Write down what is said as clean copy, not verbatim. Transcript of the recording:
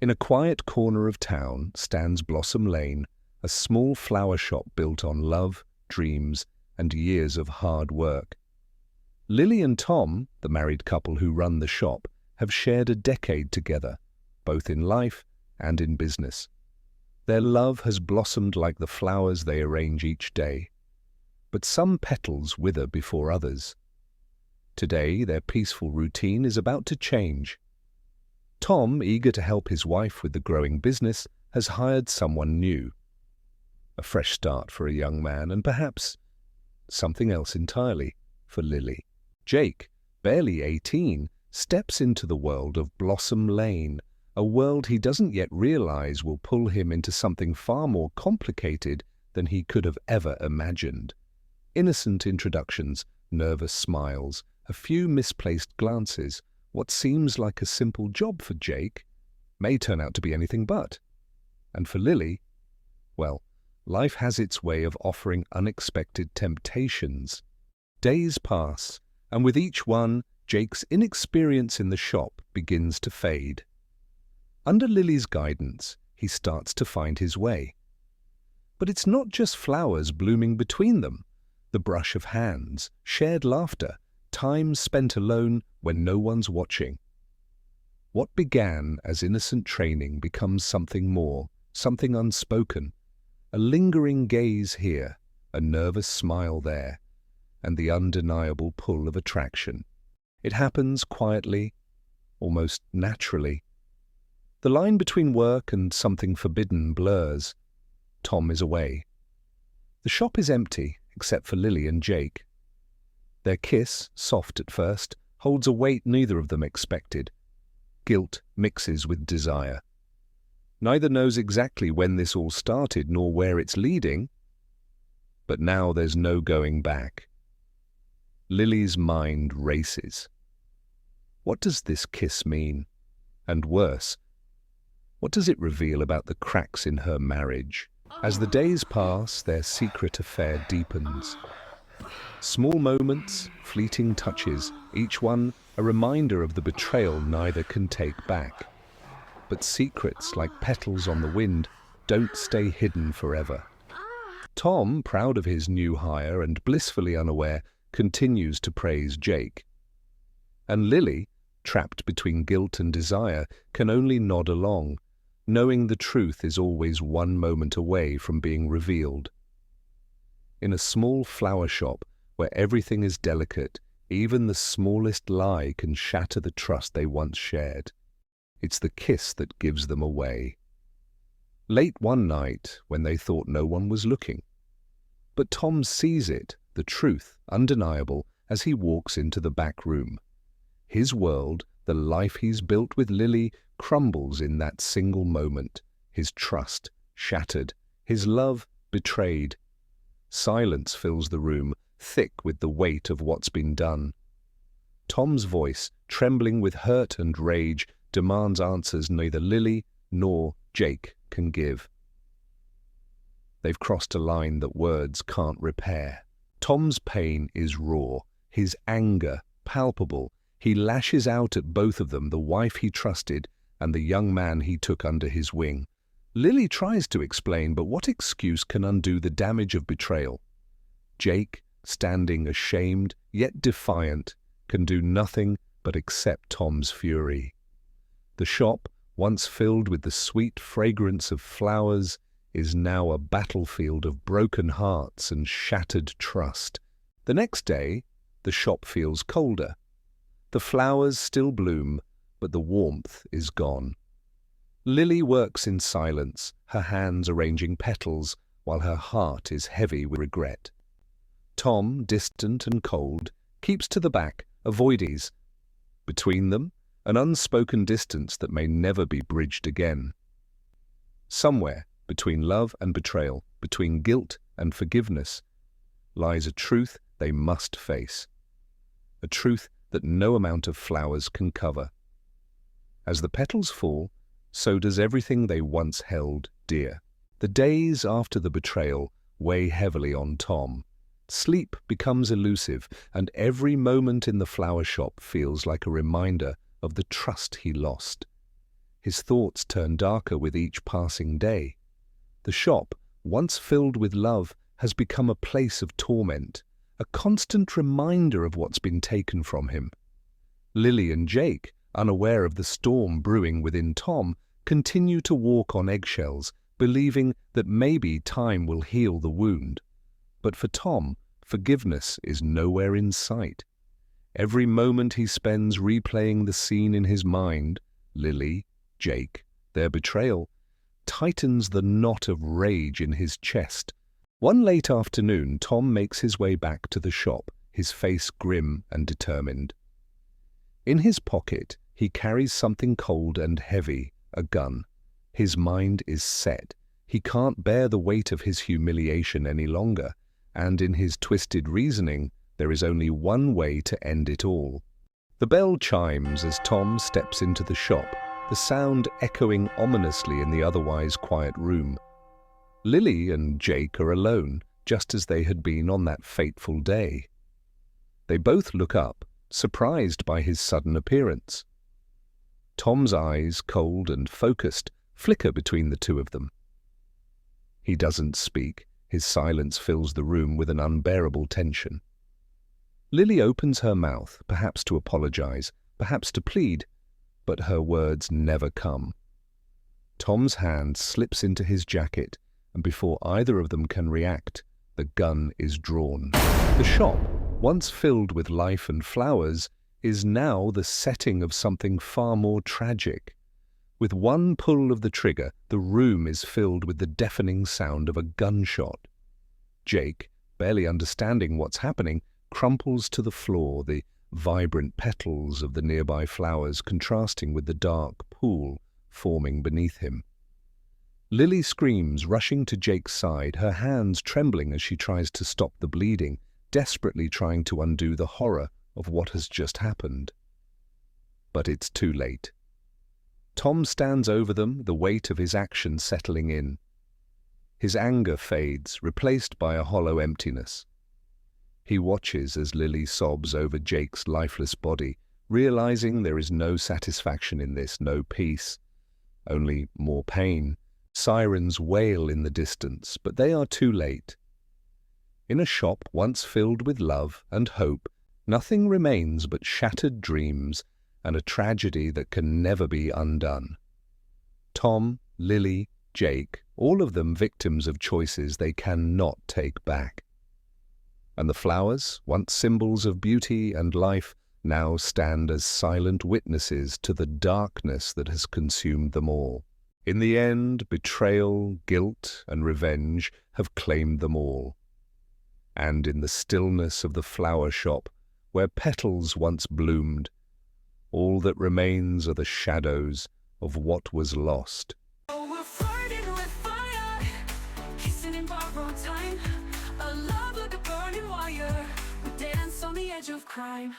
In a quiet corner of town stands Blossom Lane, a small flower shop built on love, dreams, and years of hard work. Lily and Tom, the married couple who run the shop, have shared a decade together, both in life and in business. Their love has blossomed like the flowers they arrange each day, but some petals wither before others. Today, their peaceful routine is about to change. Tom, eager to help his wife with the growing business, has hired someone new. A fresh start for a young man, and perhaps something else entirely for Lily. Jake, barely 18, steps into the world of Blossom Lane, a world he doesn't yet realize will pull him into something far more complicated than he could have ever imagined. Innocent introductions, nervous smiles, a few misplaced glances, what seems like a simple job for Jake may turn out to be anything but. And for Lily, well, life has its way of offering unexpected temptations. Days pass, and with each one, Jake's inexperience in the shop begins to fade. Under Lily's guidance, he starts to find his way. But it's not just flowers blooming between them. The brush of hands, shared laughter, time spent alone when no one's watching. What began as innocent training becomes something more, something unspoken. A lingering gaze here, a nervous smile there, and the undeniable pull of attraction. It happens quietly, almost naturally. The line between work and something forbidden blurs. Tom is away. The shop is empty, except for Lily and Jake. Their kiss, soft at first, holds a weight neither of them expected. Guilt mixes with desire. Neither knows exactly when this all started nor where it's leading, but now there's no going back. Lily's mind races. What does this kiss mean? And worse, what does it reveal about the cracks in her marriage? As the days pass, their secret affair deepens. Small moments, fleeting touches, each one a reminder of the betrayal neither can take back. But secrets, like petals on the wind, don't stay hidden forever. Tom, proud of his new hire and blissfully unaware, continues to praise Jake. And Lily, trapped between guilt and desire, can only nod along, knowing the truth is always one moment away from being revealed. In a small flower shop, where everything is delicate, even the smallest lie can shatter the trust they once shared. It's the kiss that gives them away. Late one night, when they thought no one was looking. But Tom sees it, the truth, undeniable, as he walks into the back room. His world, the life he's built with Lily, crumbles in that single moment. His trust shattered, his love betrayed. Silence fills the room, thick with the weight of what's been done. Tom's voice, trembling with hurt and rage, demands answers neither Lily nor Jake can give. They've crossed a line that words can't repair. Tom's pain is raw, his anger palpable. He lashes out at both of them, the wife he trusted and the young man he took under his wing. Lily tries to explain, but what excuse can undo the damage of betrayal? Jake, standing ashamed yet defiant, can do nothing but accept Tom's fury. The shop, once filled with the sweet fragrance of flowers, is now a battlefield of broken hearts and shattered trust. The next day, the shop feels colder. The flowers still bloom, but the warmth is gone. Lily works in silence, her hands arranging petals, while her heart is heavy with regret. Tom, distant and cold, keeps to the back, avoiding. Between them, an unspoken distance that may never be bridged again. Somewhere, between love and betrayal, between guilt and forgiveness, lies a truth they must face. A truth that no amount of flowers can cover. As the petals fall, so does everything they once held dear. The days after the betrayal weigh heavily on Tom. Sleep becomes elusive, and every moment in the flower shop feels like a reminder of the trust he lost. His thoughts turn darker with each passing day. The shop, once filled with love, has become a place of torment, a constant reminder of what's been taken from him. Lily and Jake, unaware of the storm brewing within Tom, continue to walk on eggshells, believing that maybe time will heal the wound. But for Tom, forgiveness is nowhere in sight. Every moment he spends replaying the scene in his mind, Lily, Jake, their betrayal, tightens the knot of rage in his chest. One late afternoon, Tom makes his way back to the shop, his face grim and determined. In his pocket, he carries something cold and heavy, a gun. His mind is set. He can't bear the weight of his humiliation any longer, and in his twisted reasoning, there is only one way to end it all. The bell chimes as Tom steps into the shop, the sound echoing ominously in the otherwise quiet room. Lily and Jake are alone, just as they had been on that fateful day. They both look up, surprised by his sudden appearance. Tom's eyes, cold and focused, flicker between the two of them. He doesn't speak. His silence fills the room with an unbearable tension. Lily opens her mouth, perhaps to apologize, perhaps to plead, but her words never come. Tom's hand slips into his jacket, and before either of them can react, the gun is drawn. The shop, once filled with life and flowers, is now the setting of something far more tragic. With one pull of the trigger, the room is filled with the deafening sound of a gunshot. Jake, barely understanding what's happening, crumples to the floor, the vibrant petals of the nearby flowers contrasting with the dark pool forming beneath him. Lily screams, rushing to Jake's side, her hands trembling as she tries to stop the bleeding, desperately trying to undo the horror of what has just happened. But it's too late. Tom stands over them, the weight of his action settling in. His anger fades, replaced by a hollow emptiness. He watches as Lily sobs over Jake's lifeless body, realizing there is no satisfaction in this, no peace, only more pain. Sirens wail in the distance, but they are too late. In a shop once filled with love and hope, nothing remains but shattered dreams and a tragedy that can never be undone. Tom, Lily, Jake, all of them victims of choices they cannot take back. And the flowers, once symbols of beauty and life, now stand as silent witnesses to the darkness that has consumed them all. In the end, betrayal, guilt, and revenge have claimed them all. And in the stillness of the flower shop, where petals once bloomed, all that remains are the shadows of what was lost. Oh, we're fighting with fire, kissing in borrowed time, a love like a burning wire, we dance on the edge of crime.